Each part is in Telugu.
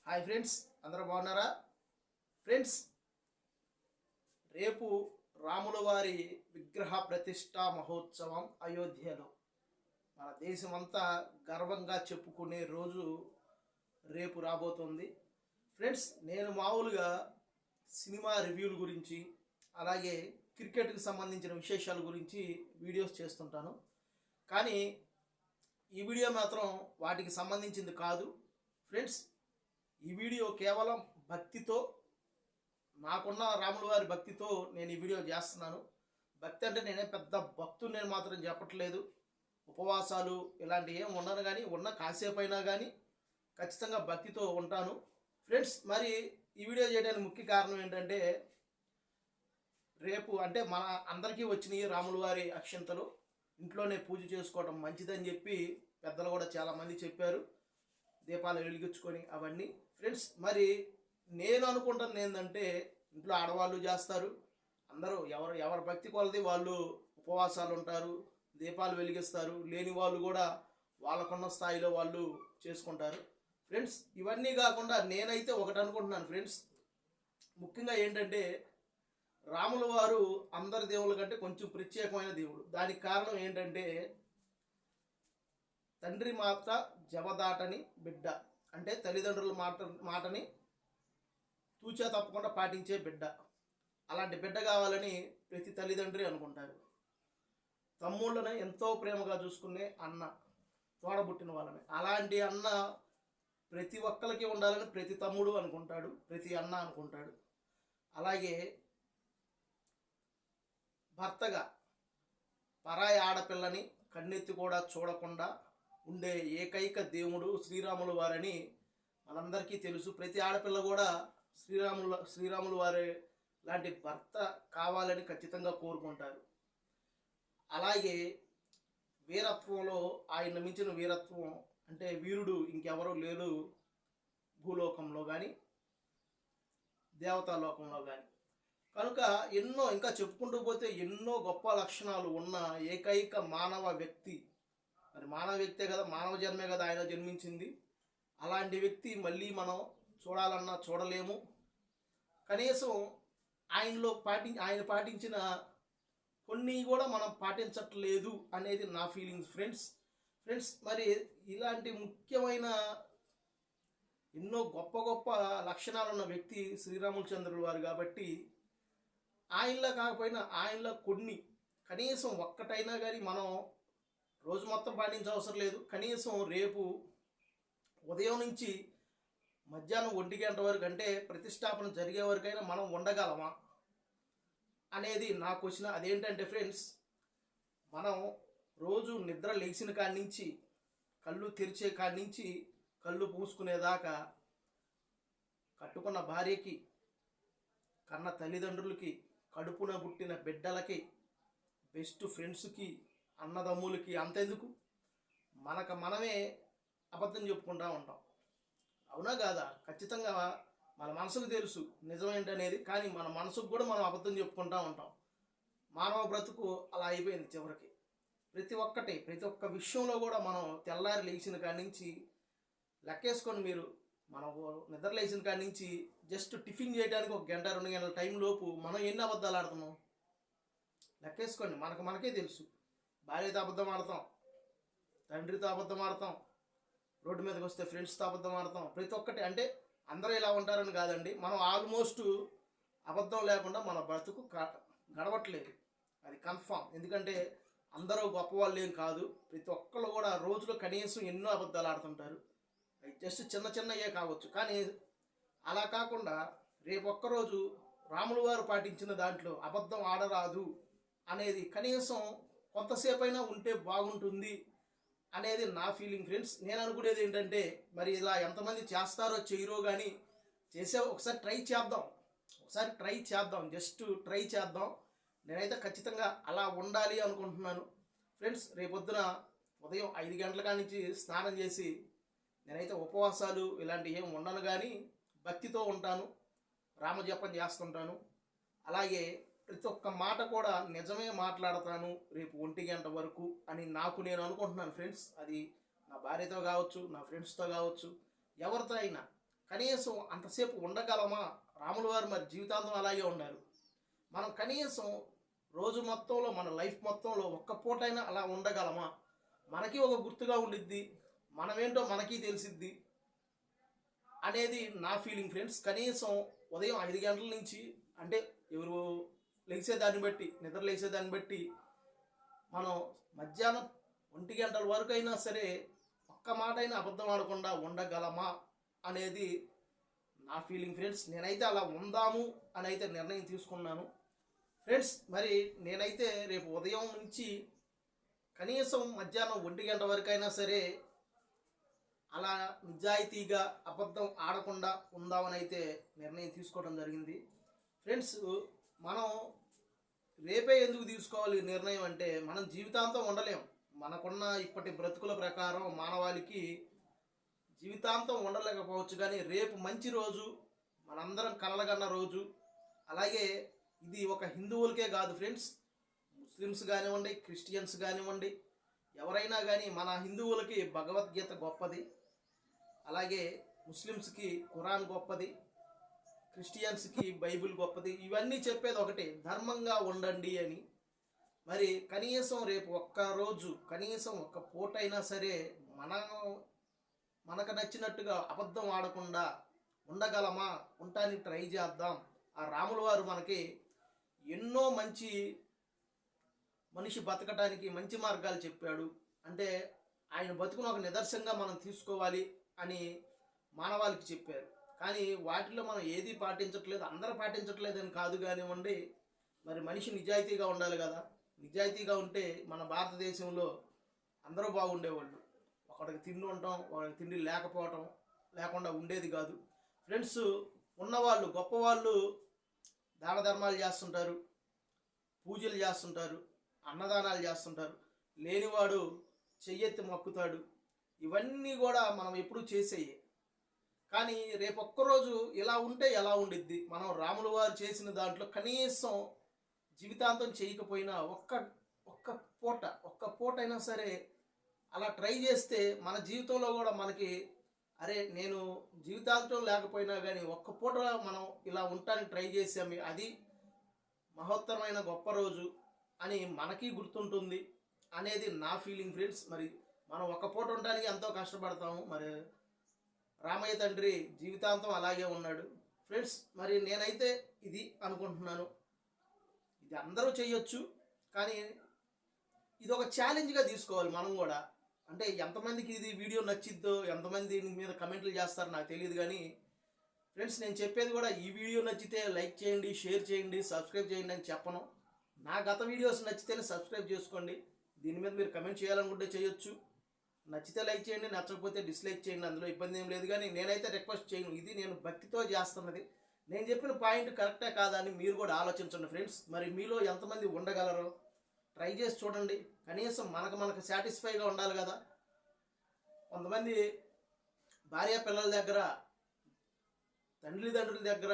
హాయ్ ఫ్రెండ్స్, అందరూ బాగున్నారా? ఫ్రెండ్స్, రేపు రాముల వారి విగ్రహ ప్రతిష్టా మహోత్సవం అయోధ్యలో మన దేశమంతా గర్వంగా చెప్పుకునే రోజు రేపు రాబోతుంది. ఫ్రెండ్స్, నేను మామూలుగా సినిమా రివ్యూల గురించి అలాగే క్రికెట్కి సంబంధించిన విశేషాల గురించి వీడియోస్ చేస్తుంటాను. కానీ ఈ వీడియో మాత్రం వాటికి సంబంధించింది కాదు. ఫ్రెండ్స్, ఈ వీడియో కేవలం భక్తితో, నాకున్న రాముల వారి భక్తితో నేను ఈ వీడియో చేస్తున్నాను. భక్తి అంటే నేనే పెద్ద భక్తుని నేను మాత్రం చెప్పట్లేదు. ఉపవాసాలు ఇలాంటివి ఏం ఉండను, కానీ ఉన్న కాసేపు అయినా కానీ ఖచ్చితంగా భక్తితో ఉంటాను. ఫ్రెండ్స్, మరి ఈ వీడియో చేయడానికి ముఖ్య కారణం ఏంటంటే, రేపు అంటే మన అందరికీ వచ్చినాయి రాముల వారి అక్షంతలు. ఇంట్లోనే పూజ చేసుకోవడం మంచిదని చెప్పి పెద్దలు కూడా చాలామంది చెప్పారు, దీపాలు వెలిగించుకొని అవన్నీ. ఫ్రెండ్స్, మరి నేను అనుకుంటున్నది ఏంటంటే, ఇంట్లో ఆడవాళ్ళు చేస్తారు, అందరూ ఎవరి భక్తి కొలది వాళ్ళు ఉపవాసాలు ఉంటారు, దీపాలు వెలిగిస్తారు, లేని వాళ్ళు కూడా వాళ్ళకున్న స్థాయిలో వాళ్ళు చేసుకుంటారు. ఫ్రెండ్స్, ఇవన్నీ కాకుండా నేనైతే ఒకటి అనుకుంటున్నాను ఫ్రెండ్స్. ముఖ్యంగా ఏంటంటే, రాముల వారు అందరి దేవుళ్ళ కంటే కొంచెం ప్రత్యేకమైన దేవుడు. దానికి కారణం ఏంటంటే, తండ్రి మాట జవదాటని బిడ్డ, అంటే తల్లిదండ్రుల మాటని తూచా తప్పకుండా పాటించే బిడ్డ. అలాంటి బిడ్డ కావాలని ప్రతి తల్లిదండ్రి అనుకుంటారు. తమ్ముళ్ళని ఎంతో ప్రేమగా చూసుకునే అన్న, తోడబుట్టిన వాళ్ళని, అలాంటి అన్న ప్రతి ఒక్కరికి ఉండాలని ప్రతి తమ్ముడు అనుకుంటాడు, ప్రతి అన్న అనుకుంటాడు. అలాగే భర్తగా పరాయి ఆడపిల్లని కన్నెత్తి కూడా చూడకుండా ఉండే ఏకైక దేవుడు శ్రీరాముల వారని మనందరికీ తెలుసు. ప్రతి ఆడపిల్ల కూడా శ్రీరాముల వారి లాంటి భర్త కావాలని ఖచ్చితంగా కోరుకుంటారు. అలాగే వీరత్వంలో ఆయన మించిన వీరత్వం అంటే వీరుడు ఇంకెవరూ లేరు భూలోకంలో కానీ దేవతాలోకంలో కానీ. కనుక ఎన్నో ఇంకా చెప్పుకుంటూ పోతే ఎన్నో గొప్ప లక్షణాలు ఉన్న ఏకైక మానవ వ్యక్తి. మరి మానవ వ్యక్తే కదా, మానవ జన్మే కదా ఆయన జన్మించింది. అలాంటి వ్యక్తి మళ్ళీ మనం చూడాలన్నా చూడలేము. కనీసం ఆయన పాటించిన కొన్ని కూడా మనం పాటించట్లేదు అనేది నా ఫీలింగ్స్ ఫ్రెండ్స్, మరి ఇలాంటి ముఖ్యమైన ఎన్నో గొప్ప గొప్ప లక్షణాలు ఉన్న వ్యక్తి శ్రీరామచంద్రుల వారు. కాబట్టి ఆయనలో కాకపోయినా ఆయనలో కొన్ని, కనీసం ఒక్కటైనా కానీ మనం రోజు మొత్తం పాటించవసరం లేదు, కనీసం రేపు ఉదయం నుంచి మధ్యాహ్నం 1 గంట వరకు, అంటే ప్రతిష్టాపన జరిగే వరకైనా మనం ఉండగలమా అనేది నా క్వశ్చన్. అదేంటంటే ఫ్రెండ్స్, మనం రోజు నిద్ర లేచిన కాడి నుంచి కళ్ళు తెరిచే కాడి నుంచి కళ్ళు పూసుకునేదాకా కట్టుకున్న భార్యకి, కన్న తల్లిదండ్రులకి, కడుపున పుట్టిన బిడ్డలకి, బెస్ట్ ఫ్రెండ్స్కి, అన్నదమ్ములకి, అంతెందుకు మనమే అబద్ధం చెప్పుకుంటూ ఉంటాం. అవునా కాదా? ఖచ్చితంగా మన మనసుకు తెలుసు నిజమేంటనేది, కానీ మన మనసుకు కూడా మనం అబద్ధం చెప్పుకుంటూ ఉంటాం. మానవ బ్రతుకు అలా అయిపోయింది చివరికి. ప్రతి ఒక్క విషయంలో కూడా మనం తెల్లారి లేచిన కాడి నుంచి లెక్కేసుకొని, మీరు మనం నిద్ర లేచిన కాడి నుంచి జస్ట్ టిఫిన్ చేయడానికి 1 గంట 2 గంటల టైం లోపు మనం ఎన్ని అబద్ధాలు ఆడుతున్నాం లెక్కేసుకోండి. మనకే తెలుసు. భార్యతో అబద్ధం ఆడతాం, తండ్రితో అబద్ధం ఆడతాం, రోడ్డు మీదకి వస్తే ఫ్రెండ్స్తో అబద్ధం ఆడతాం. ప్రతి ఒక్కటి, అంటే అందరూ ఇలా ఉంటారని కాదండి, మనం ఆల్మోస్ట్ అబద్ధం లేకుండా మన బ్రతుకు గడవట్లేదు, అది కన్ఫామ్. ఎందుకంటే అందరూ గొప్పవాళ్ళు ఏం కాదు, ప్రతి ఒక్కళ్ళు కూడా రోజులో కనీసం ఎన్నో అబద్ధాలు ఆడుతుంటారు. అవి జస్ట్ చిన్నయే కావచ్చు, కానీ అలా కాకుండా రేపు ఒక్కరోజు రాముల వారు పాటించిన దాంట్లో అబద్ధం ఆడరాదు అనేది కనీసం కొంతసేపు అయినా ఉంటే బాగుంటుంది అనేది నా ఫీలింగ్ ఫ్రెండ్స్. నేను అనుకునేది ఏంటంటే, మరి ఇలా ఎంతమంది చేస్తారో చేయరో కానీ ఒకసారి ట్రై చేద్దాం, జస్ట్ ట్రై చేద్దాం. నేనైతే ఖచ్చితంగా అలా ఉండాలి అనుకుంటున్నాను ఫ్రెండ్స్. రేపొద్దున ఉదయం 5 గంటల కాడి నుంచి స్నానం చేసి నేనైతే ఉపవాసాలు ఇలాంటివి ఏం ఉండను, కానీ భక్తితో ఉంటాను, రామజపం చేస్తుంటాను. అలాగే ప్రతి ఒక్క మాట కూడా నిజమే మాట్లాడతాను రేపు 1 గంట వరకు అని నేను అనుకుంటున్నాను ఫ్రెండ్స్. అది నా భార్యతో కావచ్చు, నా ఫ్రెండ్స్తో కావచ్చు, ఎవరితో అయినా కనీసం అంతసేపు ఉండగలమా? రాముల వారు మరి జీవితాంతం అలాగే ఉన్నారు. మనం కనీసం రోజు మొత్తంలో మన లైఫ్ మొత్తంలో ఒక్క పూటైనా అలా ఉండగలమా? మనకి ఒక గుర్తుగా ఉండిద్ది, మనమేంటో మనకి తెలిసిద్ది అనేది నా ఫీలింగ్ ఫ్రెండ్స్. కనీసం ఉదయం 5 గంటల నుంచి, అంటే ఎవరు లేచేదాన్ని బట్టి, నిద్ర లేచేదాన్ని బట్టి మనం మధ్యాహ్నం 1 గంటల వరకు అయినా సరే ఒక్క మాట అయినా అబద్ధం ఆడకుండా ఉండగలమా అనేది నా ఫీలింగ్ ఫ్రెండ్స్. నేనైతే అలా ఉందాము అని అయితే నిర్ణయం తీసుకున్నాను ఫ్రెండ్స్. మరి నేనైతే రేపు ఉదయం నుంచి కనీసం మధ్యాహ్నం 1 గంట వరకు అయినా సరే అలా నిజాయితీగా అబద్ధం ఆడకుండా ఉందామని అయితే నిర్ణయం తీసుకోవడం జరిగింది ఫ్రెండ్స్. మనం రేపే ఎందుకు తీసుకోవాలి నిర్ణయం అంటే, మనం జీవితాంతం ఉండలేం. మనకున్న ఇప్పటి బ్రతుకుల ప్రకారం మానవాళికి జీవితాంతం ఉండలేకపోవచ్చు, కానీ రేపు మంచి రోజు, మనందరం కలలుగన్న రోజు. అలాగే ఇది ఒక హిందువులకే కాదు ఫ్రెండ్స్, ముస్లిమ్స్ కానివ్వండి, క్రిస్టియన్స్ కానివ్వండి, ఎవరైనా కానీ మన హిందువులకి భగవద్గీత గొప్పది, అలాగే ముస్లిమ్స్కి ఖురాన్ గొప్పది, క్రిస్టియన్స్కి బైబిల్ గొప్పది. ఇవన్నీ చెప్పేది ఒకటే, ధర్మంగా ఉండండి అని. మరి కనీసం రేపు ఒక్కరోజు, కనీసం ఒక్క పూటైనా సరే మనకు నచ్చినట్టుగా అబద్ధం ఆడకుండా ఉండగలమా? ఉండటానికి ట్రై చేద్దాం. ఆ రాముల వారు మనకి ఎన్నో మనిషి బతకటానికి మంచి మార్గాలు చెప్పాడు. అంటే ఆయన బతుకును ఒక నిదర్శనంగా మనం తీసుకోవాలి అని మానవాళికి చెప్పారు. కానీ వాటిలో మనం ఏది పాటించట్లేదు, అందరూ పాటించట్లేదని కాదు కానివ్వండి. మరి మనిషి నిజాయితీగా ఉండాలి కదా. నిజాయితీగా ఉంటే మన భారతదేశంలో అందరూ బాగుండేవాళ్ళు. ఒకడికి తిండి ఉండటం, ఒకడికి తిండి లేకుండా ఉండేది కాదు ఫ్రెండ్స్. ఉన్నవాళ్ళు, గొప్పవాళ్ళు దాన ధర్మాలు చేస్తుంటారు, పూజలు చేస్తుంటారు, అన్నదానాలు చేస్తుంటారు. లేనివాడు చెయ్యెత్తి మొక్కుతాడు. ఇవన్నీ కూడా మనం ఎప్పుడూ చేసేయే. కానీ రేపు ఒక్కరోజు ఇలా ఉంటే ఎలా ఉండిద్ది? మనం రాముల వారు చేసిన దాంట్లో కనీసం జీవితాంతం చేయకపోయినా ఒక్క పూట అయినా సరే అలా ట్రై చేస్తే మన జీవితంలో కూడా మనకి, అరే నేను జీవితాంతం లేకపోయినా కానీ ఒక్క పూట మనం ఇలా ఉండటానికి ట్రై చేసాము, అది మహోత్తరమైన గొప్ప రోజు అని మనకి గుర్తుంటుంది అనేది నా ఫీలింగ్ ఫ్రెండ్స్. మరి మనం ఒక్క పూట ఉండడానికి ఎంతో కష్టపడతాము, మరి రామయ్య తండ్రి జీవితాంతం అలాగే ఉన్నాడు ఫ్రెండ్స్. మరి నేనైతే ఇది అనుకుంటున్నాను, ఇది అందరూ చేయొచ్చు, కానీ ఇది ఒక ఛాలెంజ్గా తీసుకోవాలి మనం కూడా. అంటే ఎంతమందికి ఇది వీడియో నచ్చిద్దో, ఎంతమంది దీని మీద కమెంట్లు చేస్తారో నాకు తెలియదు, కానీ ఫ్రెండ్స్ నేను చెప్పేది కూడా, ఈ వీడియో నచ్చితే లైక్ చేయండి, షేర్ చేయండి, సబ్స్క్రైబ్ చేయండి అని చెప్పను. నా గత వీడియోస్ నచ్చితేనే సబ్స్క్రైబ్ చేసుకోండి. దీని మీద మీరు కమెంట్ చేయాలనుకుంటే చేయొచ్చు. నచ్చితే లైక్ చేయండి, నచ్చకపోతే డిస్లైక్ చేయండి, అందులో ఇబ్బంది ఏం లేదు. కానీ నేనైతే రిక్వెస్ట్ చేయను, ఇది నేను భక్తితో చేస్తున్నది. నేను చెప్పిన పాయింట్ కరెక్టే కాదా అని మీరు కూడా ఆలోచించండి ఫ్రెండ్స్. మరి మీలో ఎంతమంది ఉండగలరో ట్రై చేసి చూడండి. కనీసం మనకు సాటిస్ఫైగా ఉండాలి కదా. కొంతమంది భార్య పిల్లల దగ్గర, తల్లిదండ్రుల దగ్గర,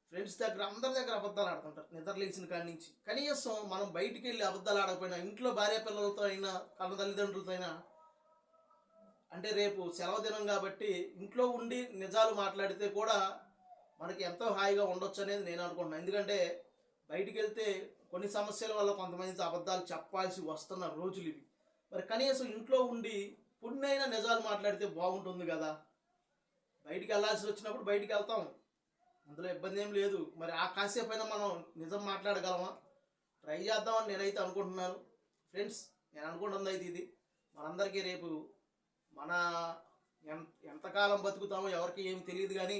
ఫ్రెండ్స్ దగ్గర, అందరి దగ్గర అబద్ధాలు ఆడుతుంటారు నిద్ర లేచిన కాడి నుంచి. కనీసం మనం బయటికి వెళ్ళి అబద్ధాలు ఆడకపోయినా, ఇంట్లో భార్య పిల్లలతో అయినా, కన్న తల్లిదండ్రులతో అయినా, అంటే రేపు సెలవు దినం కాబట్టి ఇంట్లో ఉండి నిజాలు మాట్లాడితే కూడా మనకి ఎంతో హాయిగా ఉండొచ్చు అనేది నేను అనుకుంటున్నాను. ఎందుకంటే బయటికి వెళ్తే కొన్ని సమస్యల వల్ల కొంతమందితో అబద్ధాలు చెప్పాల్సి వస్తున్న రోజులు ఇవి. మరి కనీసం ఇంట్లో ఉండి కొన్నైనా నిజాలు మాట్లాడితే బాగుంటుంది కదా. బయటికి వెళ్ళాల్సి వచ్చినప్పుడు బయటికి వెళ్తాం, అందులో ఇబ్బంది ఏం లేదు. మరి ఆ కాసేపు అయినా మనం నిజం మాట్లాడగలమా? ట్రై చేద్దామని నేనైతే అనుకుంటున్నాను ఫ్రెండ్స్. నేను అనుకుంటుంది అయితే ఇది, మనందరికీ రేపు మన ఎంతకాలం బతుకుతామో ఎవరికి ఏమి తెలియదు, కానీ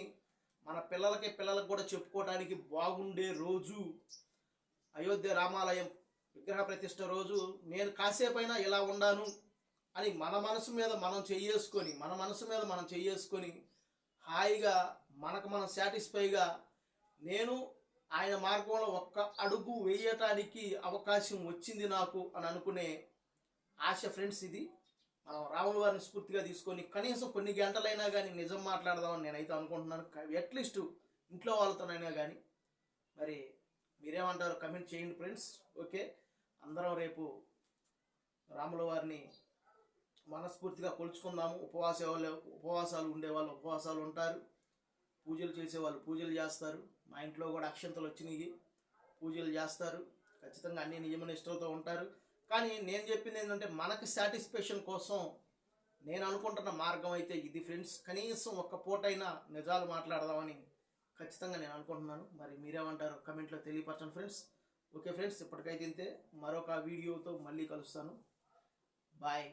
మన పిల్లలకు కూడా చెప్పుకోవడానికి బాగుండే రోజు అయోధ్య రామాలయం విగ్రహ ప్రతిష్ఠ రోజు. నేను కాసేపైనా ఇలా ఉండాను అని మన మనసు మీద మనం చేసుకొని హాయిగా మనం సాటిస్ఫైగా, నేను ఆయన మార్గంలో ఒక్క అడుగు వేయటానికి అవకాశం వచ్చింది నాకు అని అనుకునే ఆశ ఫ్రెండ్స్ ఇది. మనం రాముల వారిని స్ఫూర్తిగా తీసుకొని కనీసం కొన్ని గంటలైనా కానీ నిజం మాట్లాడదామని నేనైతే అనుకుంటున్నాను. అట్లీస్ట్ ఇంట్లో వాళ్ళతోనైనా కానీ. మరి మీరేమంటారు కమెంట్ చేయండి ఫ్రెండ్స్. ఓకే, అందరం రేపు రాముల వారిని మనస్ఫూర్తిగా కొలుచుకుందాము. ఉపవాసాలు ఉండేవాళ్ళు ఉపవాసాలు ఉంటారు, పూజలు చేసేవాళ్ళు పూజలు చేస్తారు. మా ఇంట్లో కూడా అక్షంతలు వచ్చినాయి, పూజలు చేస్తారు. ఖచ్చితంగా అన్ని నియమ నిష్టలతో ఉంటారు. కానీ నేను చెప్పింది ఏంటంటే మనకి సాటిస్ఫాక్షన్ కోసం నేను అనుకుంటున్న మార్గం అయితే ఇది ఫ్రెండ్స్. కనీసం ఒక్క పూటైనా నిజాలు మాట్లాడదామని ఖచ్చితంగా నేను అనుకుంటున్నాను. మరి మీరేమంటారు కమెంట్లో తెలియపరచండి ఫ్రెండ్స్. ఓకే ఫ్రెండ్స్, ఇప్పటికైతే ఇంతే. మరొక వీడియోతో మళ్ళీ కలుస్తాను. బాయ్.